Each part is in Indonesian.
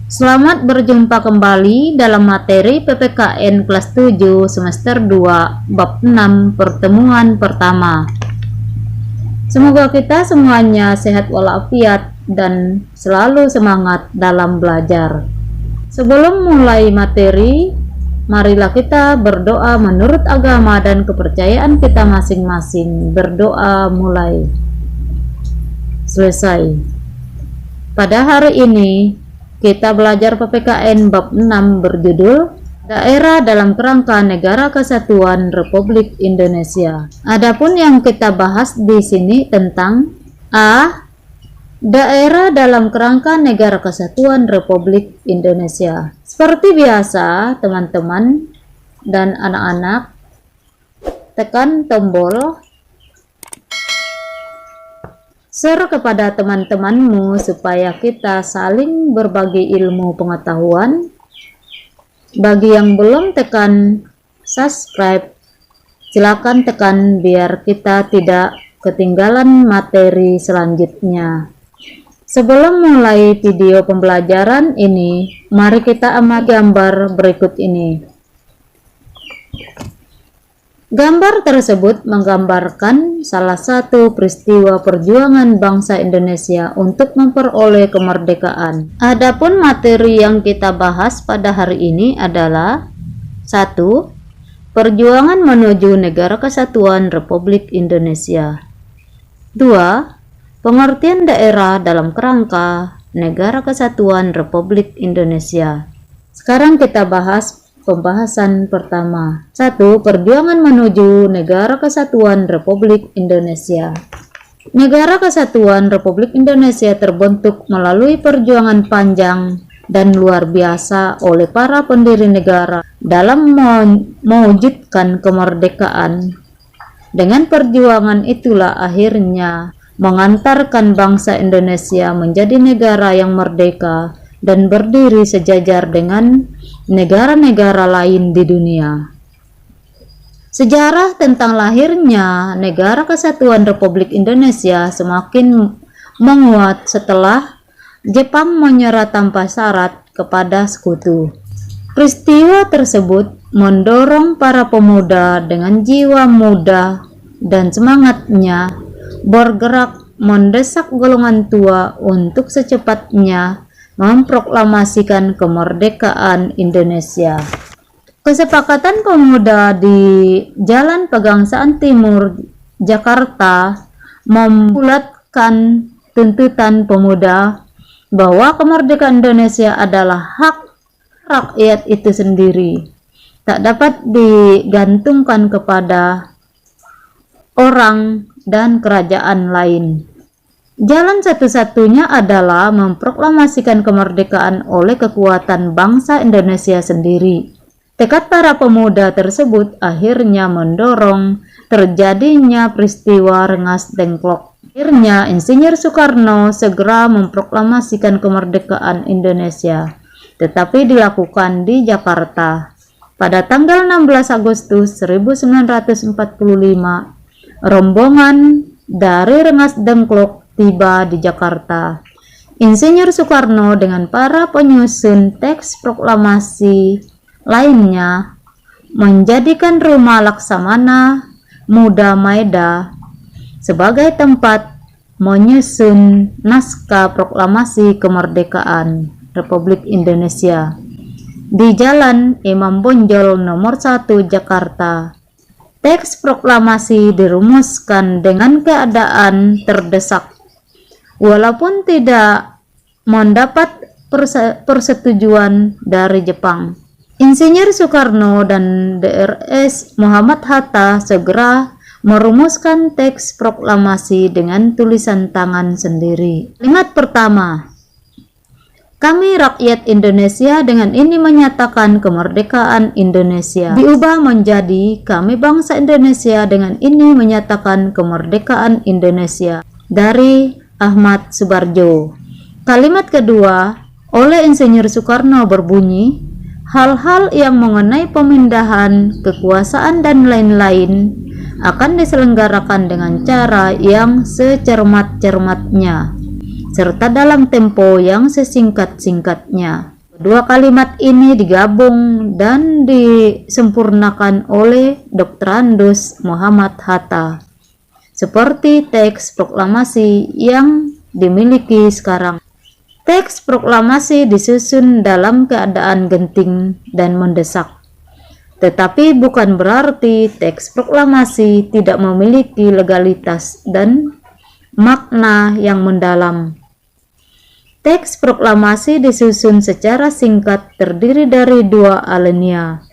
Selamat berjumpa kembali dalam materi PPKN kelas 7 semester 2 bab 6 pertemuan pertama. Semoga kita semuanya sehat walafiat dan selalu semangat dalam belajar. Sebelum mulai materi, marilah kita berdoa menurut agama dan kepercayaan kita masing-masing. Berdoa mulai. Selesai. Pada hari ini kita belajar PPKN bab 6 berjudul Daerah dalam Kerangka Negara Kesatuan Republik Indonesia. Adapun yang kita bahas di sini tentang A. Daerah dalam Kerangka Negara Kesatuan Republik Indonesia. Seperti biasa, teman-teman dan anak-anak, tekan tombol share kepada teman-temanmu supaya kita saling berbagi ilmu pengetahuan. Bagi yang belum tekan subscribe, silakan tekan biar kita tidak ketinggalan materi selanjutnya. Sebelum mulai video pembelajaran ini, mari kita amati gambar berikut ini. Gambar tersebut menggambarkan salah satu peristiwa perjuangan bangsa Indonesia untuk memperoleh kemerdekaan. Adapun materi yang kita bahas pada hari ini adalah 1. Perjuangan menuju Negara Kesatuan Republik Indonesia. 2. Pengertian daerah dalam kerangka Negara Kesatuan Republik Indonesia. Sekarang kita bahas pembahasan pertama. 1. Perjuangan menuju Negara Kesatuan Republik Indonesia. Negara Kesatuan Republik Indonesia terbentuk melalui perjuangan panjang dan luar biasa oleh para pendiri negara dalam mewujudkan kemerdekaan. Dengan perjuangan itulah akhirnya mengantarkan bangsa Indonesia menjadi negara yang merdeka dan berdiri sejajar dengan negara-negara lain di dunia. Sejarah tentang lahirnya Negara Kesatuan Republik Indonesia semakin menguat setelah Jepang menyerah tanpa syarat kepada sekutu. Peristiwa tersebut mendorong para pemuda dengan jiwa muda dan semangatnya bergerak mendesak golongan tua untuk secepatnya memproklamasikan kemerdekaan Indonesia. Kesepakatan pemuda di Jalan Pegangsaan Timur, Jakarta membulatkan tuntutan pemuda bahwa kemerdekaan Indonesia adalah hak rakyat itu sendiri, tak dapat digantungkan kepada orang dan kerajaan lain. Jalan satu-satunya adalah memproklamasikan kemerdekaan oleh kekuatan bangsa Indonesia sendiri. Tekad para pemuda tersebut akhirnya mendorong terjadinya peristiwa Rengas Dengklok. Akhirnya Insinyur Soekarno segera memproklamasikan kemerdekaan Indonesia, tetapi dilakukan di Jakarta. Pada tanggal 16 Agustus 1945, rombongan dari Rengas Dengklok tiba di Jakarta. Insinyur Soekarno dengan para penyusun teks proklamasi lainnya menjadikan Rumah Laksamana Muda Maeda sebagai tempat menyusun naskah proklamasi kemerdekaan Republik Indonesia di Jalan Imam Bonjol nomor 1 Jakarta. Teks proklamasi dirumuskan dengan keadaan terdesak. Walaupun tidak mendapat persetujuan dari Jepang, Insinyur Soekarno dan Drs Muhammad Hatta segera merumuskan teks proklamasi dengan tulisan tangan sendiri. Kalimat pertama, "Kami rakyat Indonesia dengan ini menyatakan kemerdekaan Indonesia," diubah menjadi "Kami bangsa Indonesia dengan ini menyatakan kemerdekaan Indonesia," dari Ahmad Subarjo. Kalimat kedua oleh Insinyur Soekarno berbunyi, "Hal-hal yang mengenai pemindahan kekuasaan dan lain-lain akan diselenggarakan dengan cara yang secermat-cermatnya serta dalam tempo yang sesingkat-singkatnya. Dua kalimat ini digabung dan disempurnakan oleh Dr. Andus Muhammad Hatta, seperti teks proklamasi yang dimiliki sekarang. Teks proklamasi disusun dalam keadaan genting dan mendesak, tetapi bukan berarti teks proklamasi tidak memiliki legalitas dan makna yang mendalam. Teks proklamasi disusun secara singkat, terdiri dari 2 alinea.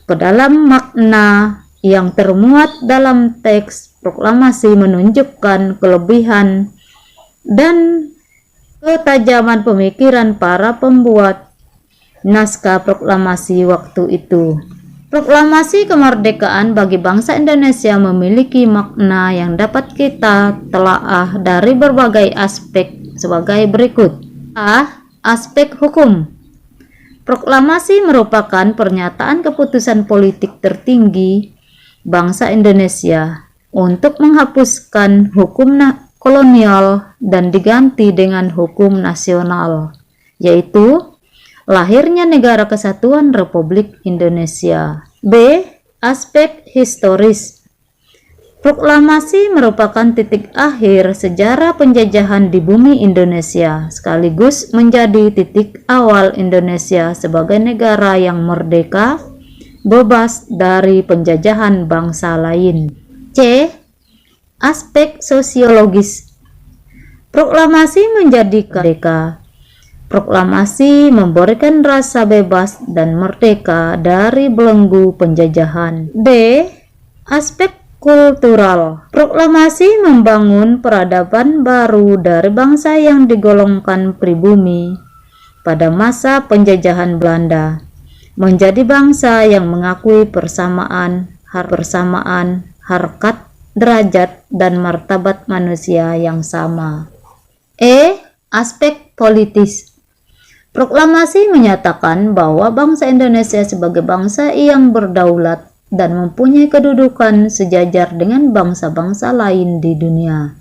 Pedalam makna yang termuat dalam teks proklamasi menunjukkan kelebihan dan ketajaman pemikiran para pembuat naskah proklamasi waktu itu. Proklamasi kemerdekaan bagi bangsa Indonesia memiliki makna yang dapat kita telaah dari berbagai aspek sebagai berikut. A. Aspek hukum. Proklamasi merupakan pernyataan keputusan politik tertinggi bangsa Indonesia untuk menghapuskan hukum kolonial dan diganti dengan hukum nasional, yaitu lahirnya Negara Kesatuan Republik Indonesia. B. Aspek historis. Proklamasi merupakan titik akhir sejarah penjajahan di bumi Indonesia, sekaligus menjadi titik awal Indonesia sebagai negara yang merdeka, bebas dari penjajahan bangsa lain. C. Aspek sosiologis. Proklamasi menjadi merdeka. Proklamasi memberikan rasa bebas dan merdeka dari belenggu penjajahan. D. Aspek kultural. Proklamasi membangun peradaban baru dari bangsa yang digolongkan pribumi pada masa penjajahan Belanda, menjadi bangsa yang mengakui persamaan, harkat, derajat, dan martabat manusia yang sama. E. Aspek politis. Proklamasi menyatakan bahwa bangsa Indonesia sebagai bangsa yang berdaulat dan mempunyai kedudukan sejajar dengan bangsa-bangsa lain di dunia.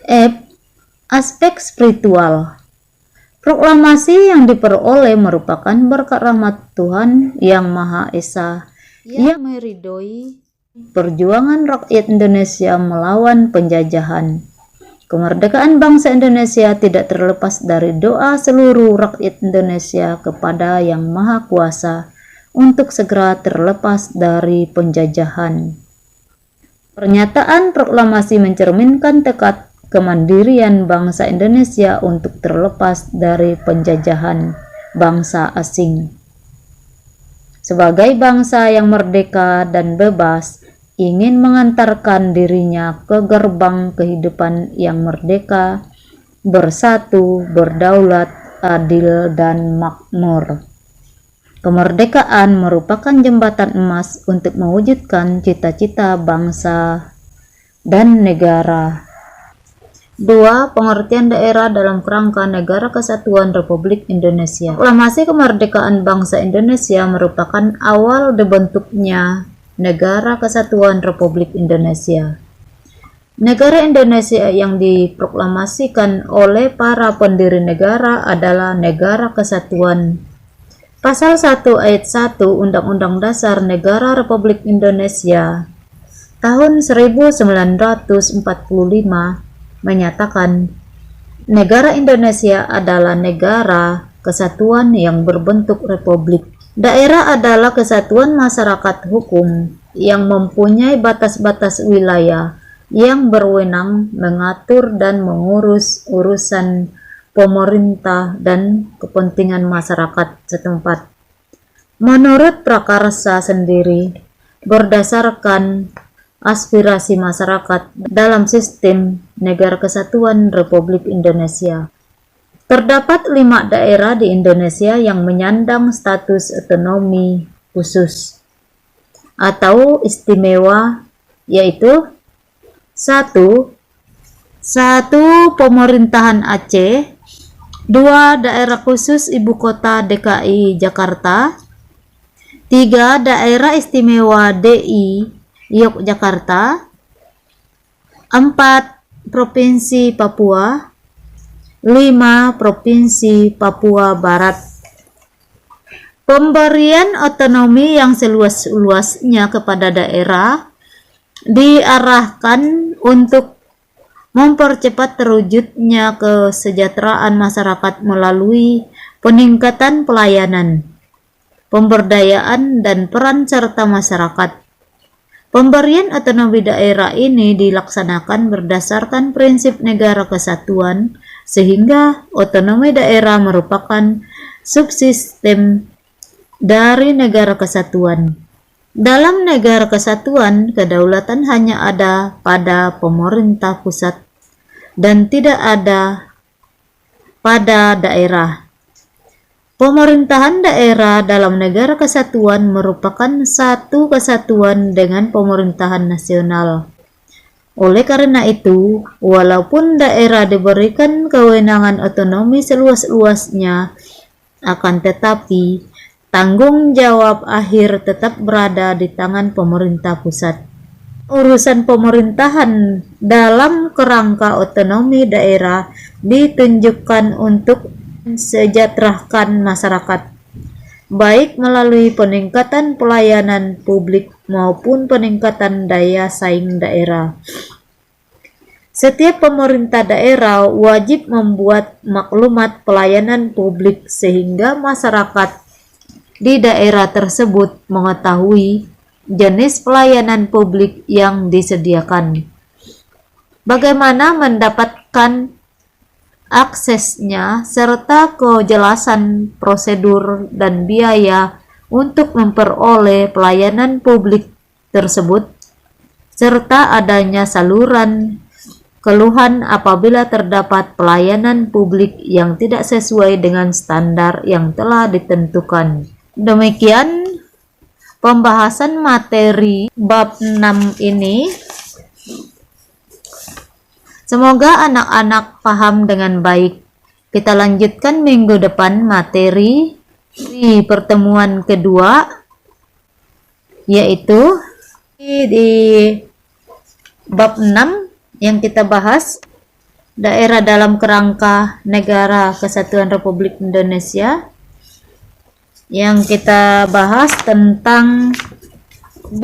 F. Aspek spiritual. Proklamasi yang diperoleh merupakan berkat rahmat Tuhan Yang Maha Esa yang meridhoi perjuangan rakyat Indonesia melawan penjajahan. Kemerdekaan bangsa Indonesia tidak terlepas dari doa seluruh rakyat Indonesia kepada Yang Maha Kuasa untuk segera terlepas dari penjajahan. Pernyataan proklamasi mencerminkan tekad kemandirian bangsa Indonesia untuk terlepas dari penjajahan bangsa asing. Sebagai bangsa yang merdeka dan bebas, ingin mengantarkan dirinya ke gerbang kehidupan yang merdeka, bersatu, berdaulat, adil, dan makmur. Kemerdekaan merupakan jembatan emas untuk mewujudkan cita-cita bangsa dan negara. 2. Pengertian daerah dalam kerangka Negara Kesatuan Republik Indonesia. Proklamasi kemerdekaan bangsa Indonesia merupakan awal dibentuknya Negara Kesatuan Republik Indonesia. Negara Indonesia yang diproklamasikan oleh para pendiri negara adalah Negara Kesatuan. Pasal 1 ayat 1 Undang-Undang Dasar Negara Republik Indonesia tahun 1945 menyatakan negara Indonesia adalah negara kesatuan yang berbentuk republik. Daerah adalah kesatuan masyarakat hukum yang mempunyai batas-batas wilayah yang berwenang mengatur dan mengurus urusan pemerintah dan kepentingan masyarakat setempat. Menurut prakarsa sendiri, berdasarkan aspirasi masyarakat dalam sistem Negara Kesatuan Republik Indonesia. Terdapat 5 daerah di Indonesia yang menyandang status otonomi khusus atau istimewa, yaitu 1. Pemerintahan Aceh, 2. Daerah khusus Ibu Kota DKI Jakarta, 3. Daerah Istimewa DI Yogyakarta, 4. Provinsi Papua, 5. Provinsi Papua Barat. Pemberian otonomi yang seluas-luasnya kepada daerah diarahkan untuk mempercepat terwujudnya kesejahteraan masyarakat melalui peningkatan pelayanan, pemberdayaan, dan peran serta masyarakat. Pemberian otonomi daerah ini dilaksanakan berdasarkan prinsip negara kesatuan, sehingga otonomi daerah merupakan subsistem dari negara kesatuan. Dalam negara kesatuan, kedaulatan hanya ada pada pemerintah pusat dan tidak ada pada daerah. Pemerintahan daerah dalam negara kesatuan merupakan satu kesatuan dengan pemerintahan nasional. Oleh karena itu, walaupun daerah diberikan kewenangan otonomi seluas-luasnya, akan tetapi tanggung jawab akhir tetap berada di tangan pemerintah pusat. Urusan pemerintahan dalam kerangka otonomi daerah ditunjukkan untuk mensejahterakan masyarakat, baik melalui peningkatan pelayanan publik maupun peningkatan daya saing daerah. Setiap pemerintah daerah wajib membuat maklumat pelayanan publik sehingga masyarakat di daerah tersebut mengetahui jenis pelayanan publik yang disediakan, bagaimana mendapatkan aksesnya, serta kejelasan prosedur dan biaya untuk memperoleh pelayanan publik tersebut, serta adanya saluran keluhan apabila terdapat pelayanan publik yang tidak sesuai dengan standar yang telah ditentukan. Demikian pembahasan materi bab 6 ini. Semoga anak-anak paham dengan baik. Kita lanjutkan minggu depan materi di pertemuan kedua, yaitu di bab 6 yang kita bahas daerah dalam kerangka Negara Kesatuan Republik Indonesia. Yang kita bahas tentang B.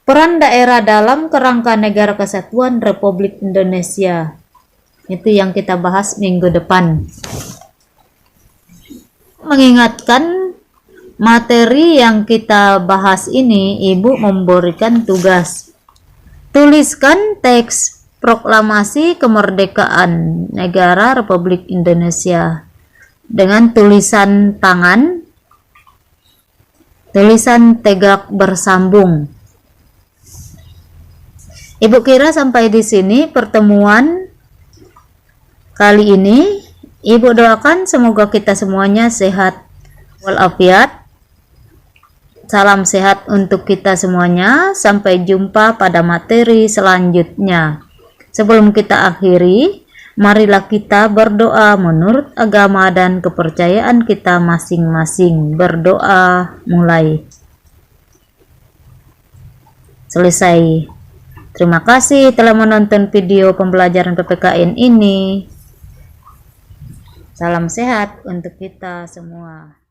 Peran daerah dalam kerangka Negara Kesatuan Republik Indonesia. Itu yang kita bahas minggu depan. Mengingatkan materi yang kita bahas ini, Ibu memberikan tugas. Tuliskan teks proklamasi kemerdekaan Negara Republik Indonesia dengan tulisan tangan, tulisan tegak bersambung. Ibu kira sampai di sini pertemuan kali ini. Ibu doakan semoga kita semuanya sehat walafiat. Salam sehat untuk kita semuanya. Sampai jumpa pada materi selanjutnya. Sebelum kita akhiri, marilah kita berdoa menurut agama dan kepercayaan kita masing-masing. Berdoa mulai. Selesai. Terima kasih telah menonton video pembelajaran PPKN ini. Salam sehat untuk kita semua.